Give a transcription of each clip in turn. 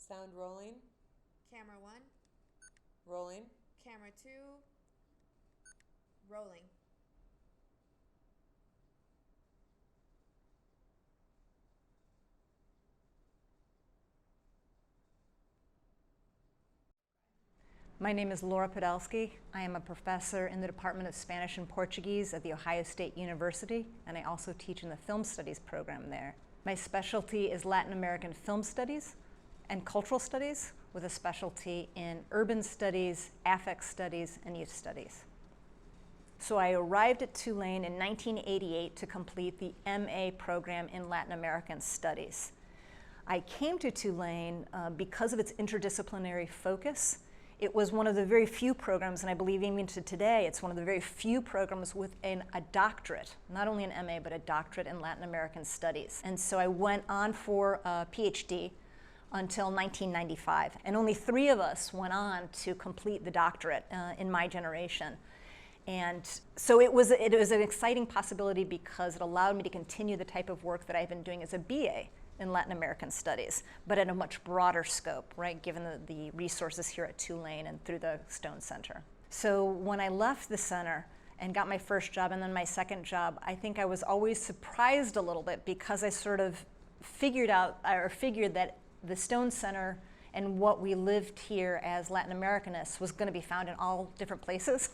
Sound rolling. Camera 1. Rolling. Camera 2. Rolling. My name is Laura Podalsky. I am a professor in the Department of Spanish and Portuguese at The Ohio State University, and I also teach in the Film Studies program there. My specialty is Latin American film studies and cultural studies, with a specialty in urban studies, affect studies, and youth studies. So I arrived at Tulane in 1988 to complete the MA program in Latin American Studies. I came to Tulane because of its interdisciplinary focus. It was one of the very few programs, and I believe even to today, it's one of the very few programs with a doctorate, not only an MA, but a doctorate in Latin American Studies. And so I went on for a PhD until 1995. And only 3 of us went on to complete the doctorate in my generation. And so it was an exciting possibility because it allowed me to continue the type of work that I've been doing as a BA in Latin American Studies, but at a much broader scope, right, given the resources here at Tulane and through the Stone Center. So when I left the center and got my first job and then my second job, I think I was always surprised a little bit because I sort of figured that the Stone Center and what we lived here as Latin Americanists was going to be found in all different places,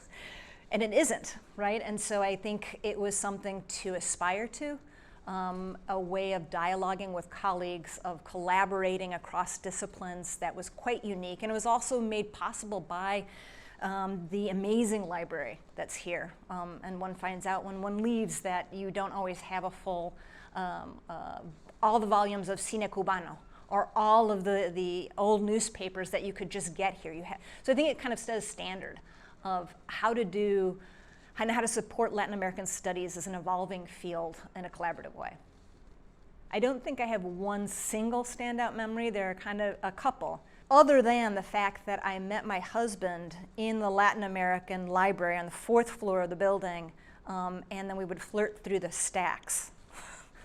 and it isn't, right? And so I think it was something to aspire to. A way of dialoguing with colleagues, of collaborating across disciplines that was quite unique. And it was also made possible by the amazing library that's here. And one finds out when one leaves that you don't always have a full, all the volumes of Cine Cubano, or all of the old newspapers that you could just get here. So I think it kind of sets a standard of how to support Latin American studies as an evolving field in a collaborative way. I don't think I have one single standout memory. There are kind of a couple, other than the fact that I met my husband in the Latin American library on the 4th floor of the building, and then we would flirt through the stacks.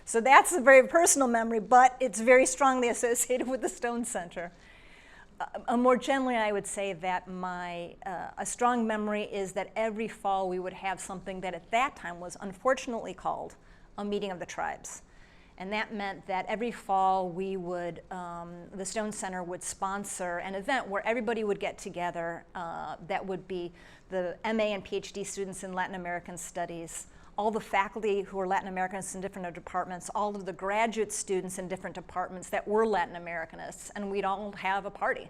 So that's a very personal memory, but it's very strongly associated with the Stone Center. More generally, I would say that a strong memory is that every fall we would have something that at that time was unfortunately called a meeting of the tribes. And that meant that every fall we would, the Stone Center would sponsor an event where everybody would get together. That would be the MA and PhD students in Latin American Studies, all the faculty who were Latin Americanists in different departments, all of the graduate students in different departments that were Latin Americanists, and we'd all have a party.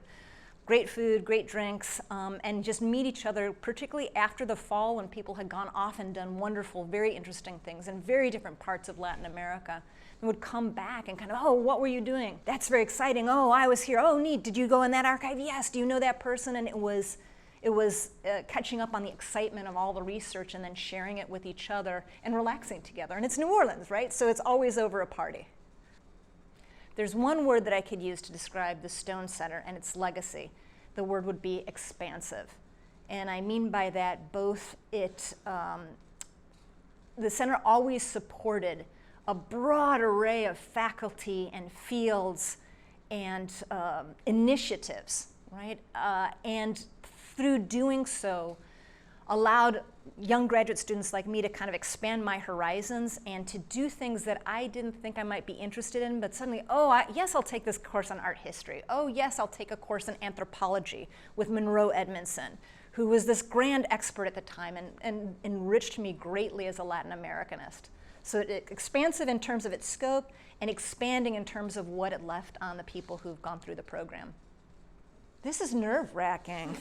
Great food, great drinks, and just meet each other, particularly after the fall when people had gone off and done wonderful, very interesting things in very different parts of Latin America. And would come back and kind of, oh, what were you doing? That's very exciting. Oh, I was here. Oh, neat. Did you go in that archive? Yes. Do you know that person? And it was catching up on the excitement of all the research and then sharing it with each other and relaxing together. And it's New Orleans, right? So it's always over a party. There's one word that I could use to describe the Stone Center and its legacy. The word would be expansive. And I mean by that both the center always supported a broad array of faculty and fields and initiatives, right? And through doing so, allowed young graduate students like me to kind of expand my horizons and to do things that I didn't think I might be interested in, but suddenly, yes, I'll take this course on art history. Oh, yes, I'll take a course in anthropology with Monroe Edmondson, who was this grand expert at the time and enriched me greatly as a Latin Americanist. So it's expansive in terms of its scope and expanding in terms of what it left on the people who've gone through the program. This is nerve-wracking.